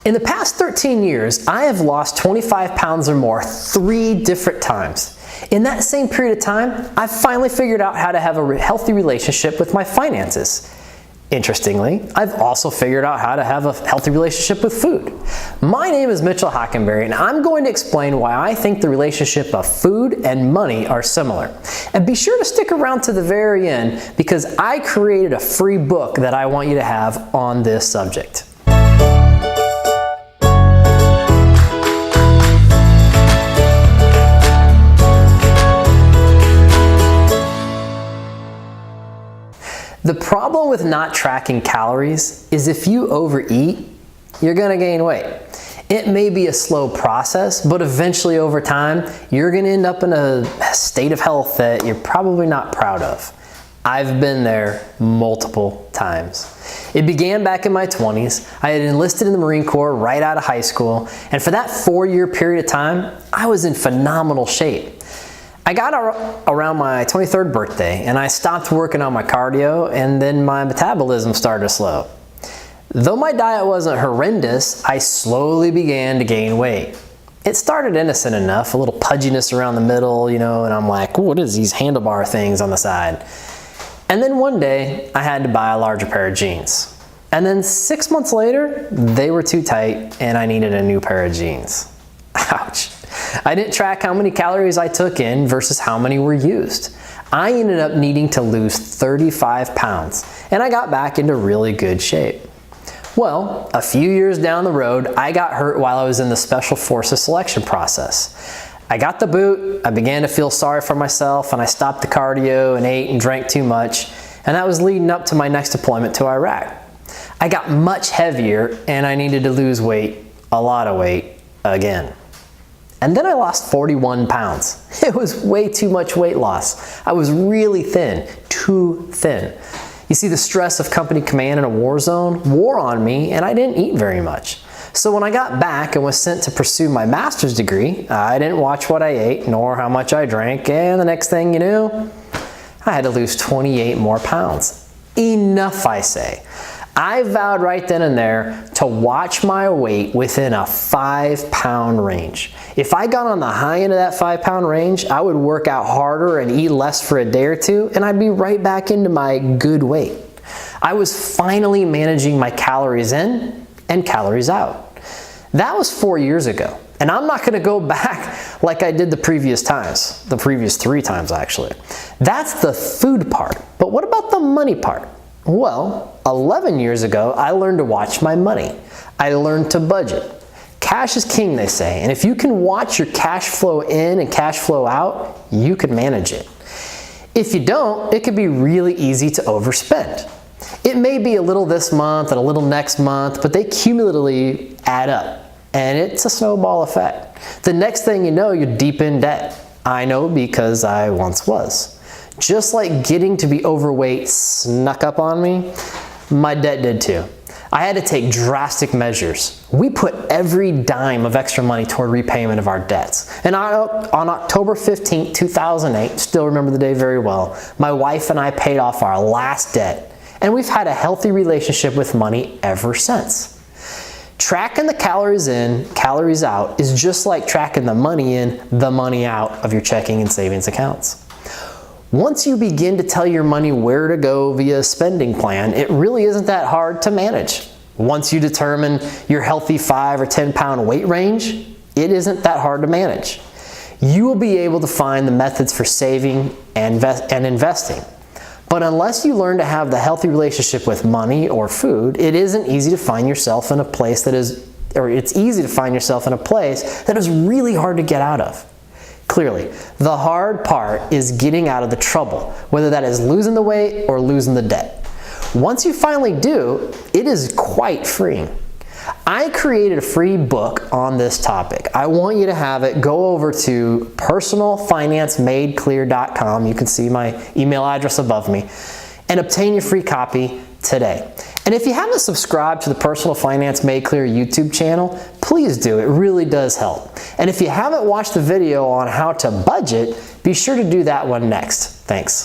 In the past 13 years, I have lost 25 pounds or more 3 different times. In that same period of time, I've finally figured out how to have a healthy relationship with my finances. Interestingly, I've also figured out how to have a healthy relationship with food. My name is Mitchell Hockenbury, and I'm going to explain why I think the relationship of food and money are similar. And be sure to stick around to the very end because I created a free book that I want you to have on this subject. The problem with not tracking calories is if you overeat, you're gonna gain weight. It may be a slow process, but eventually over time, you're gonna end up in a state of health that you're probably not proud of. I've been there multiple times. It began back in my 20s. I had enlisted in the Marine Corps right out of high school, and for that 4-year period of time, I was in phenomenal shape. I got around my 23rd birthday and I stopped working on my cardio, and then my metabolism started to slow. Though my diet wasn't horrendous, I slowly began to gain weight. It started innocent enough, a little pudginess around the middle, and I'm like, what is these handlebar things on the side? And then one day I had to buy a larger pair of jeans. And then 6 months later, they were too tight and I needed a new pair of jeans. Ouch. I didn't track how many calories I took in versus how many were used. I ended up needing to lose 35 pounds, and I got back into really good shape. Well, a few years down the road, I got hurt while I was in the Special Forces selection process. I got the boot, I began to feel sorry for myself, and I stopped the cardio and ate and drank too much, and that was leading up to my next deployment to Iraq. I got much heavier, and I needed to lose weight, a lot of weight, again. And then I lost 41 pounds. It was way too much weight loss. I was really thin, too thin. You see, the stress of company command in a war zone wore on me, and I didn't eat very much. So when I got back and was sent to pursue my master's degree, I didn't watch what I ate nor how much I drank, and the next thing you knew, I had to lose 28 more pounds. Enough, I say. I vowed right then and there to watch my weight within a 5-pound range. If I got on the high end of that 5-pound range, I would work out harder and eat less for a day or two, and I'd be right back into my good weight. I was finally managing my calories in and calories out. That was 4 years ago, and I'm not gonna go back like I did the previous times, the previous 3 times actually. That's the food part, but what about the money part? Well, 11 years ago, I learned to watch my money. I learned to budget. Cash is king, they say, and if you can watch your cash flow in and cash flow out, you can manage it. If you don't, it could be really easy to overspend. It may be a little this month and a little next month, but they cumulatively add up, and it's a snowball effect. The next thing you know, you're deep in debt. I know because I once was. Just like getting to be overweight snuck up on me, my debt did too. I had to take drastic measures. We put every dime of extra money toward repayment of our debts. And on October 15, 2008, still remember the day very well, my wife and I paid off our last debt. And we've had a healthy relationship with money ever since. Tracking the calories in, calories out is just like tracking the money in, the money out of your checking and savings accounts. Once you begin to tell your money where to go via a spending plan, it really isn't that hard to manage. Once you determine your healthy 5 or 10 pound weight range, it isn't that hard to manage. You will be able to find the methods for saving and investing. But unless you learn to have the healthy relationship with money or food, it isn't easy to find yourself in a place that is, or it's easy to find yourself in a place that is really hard to get out of. Clearly, the hard part is getting out of the trouble, whether that is losing the weight or losing the debt. Once you finally do, it is quite freeing. I created a free book on this topic. I want you to have it. Go over to personalfinancemadeclear.com. You can see my email address above me, and obtain your free copy today. And if you haven't subscribed to the Personal Finance Made Clear YouTube channel, please do. It really does help. And if you haven't watched the video on how to budget, be sure to do that one next. Thanks.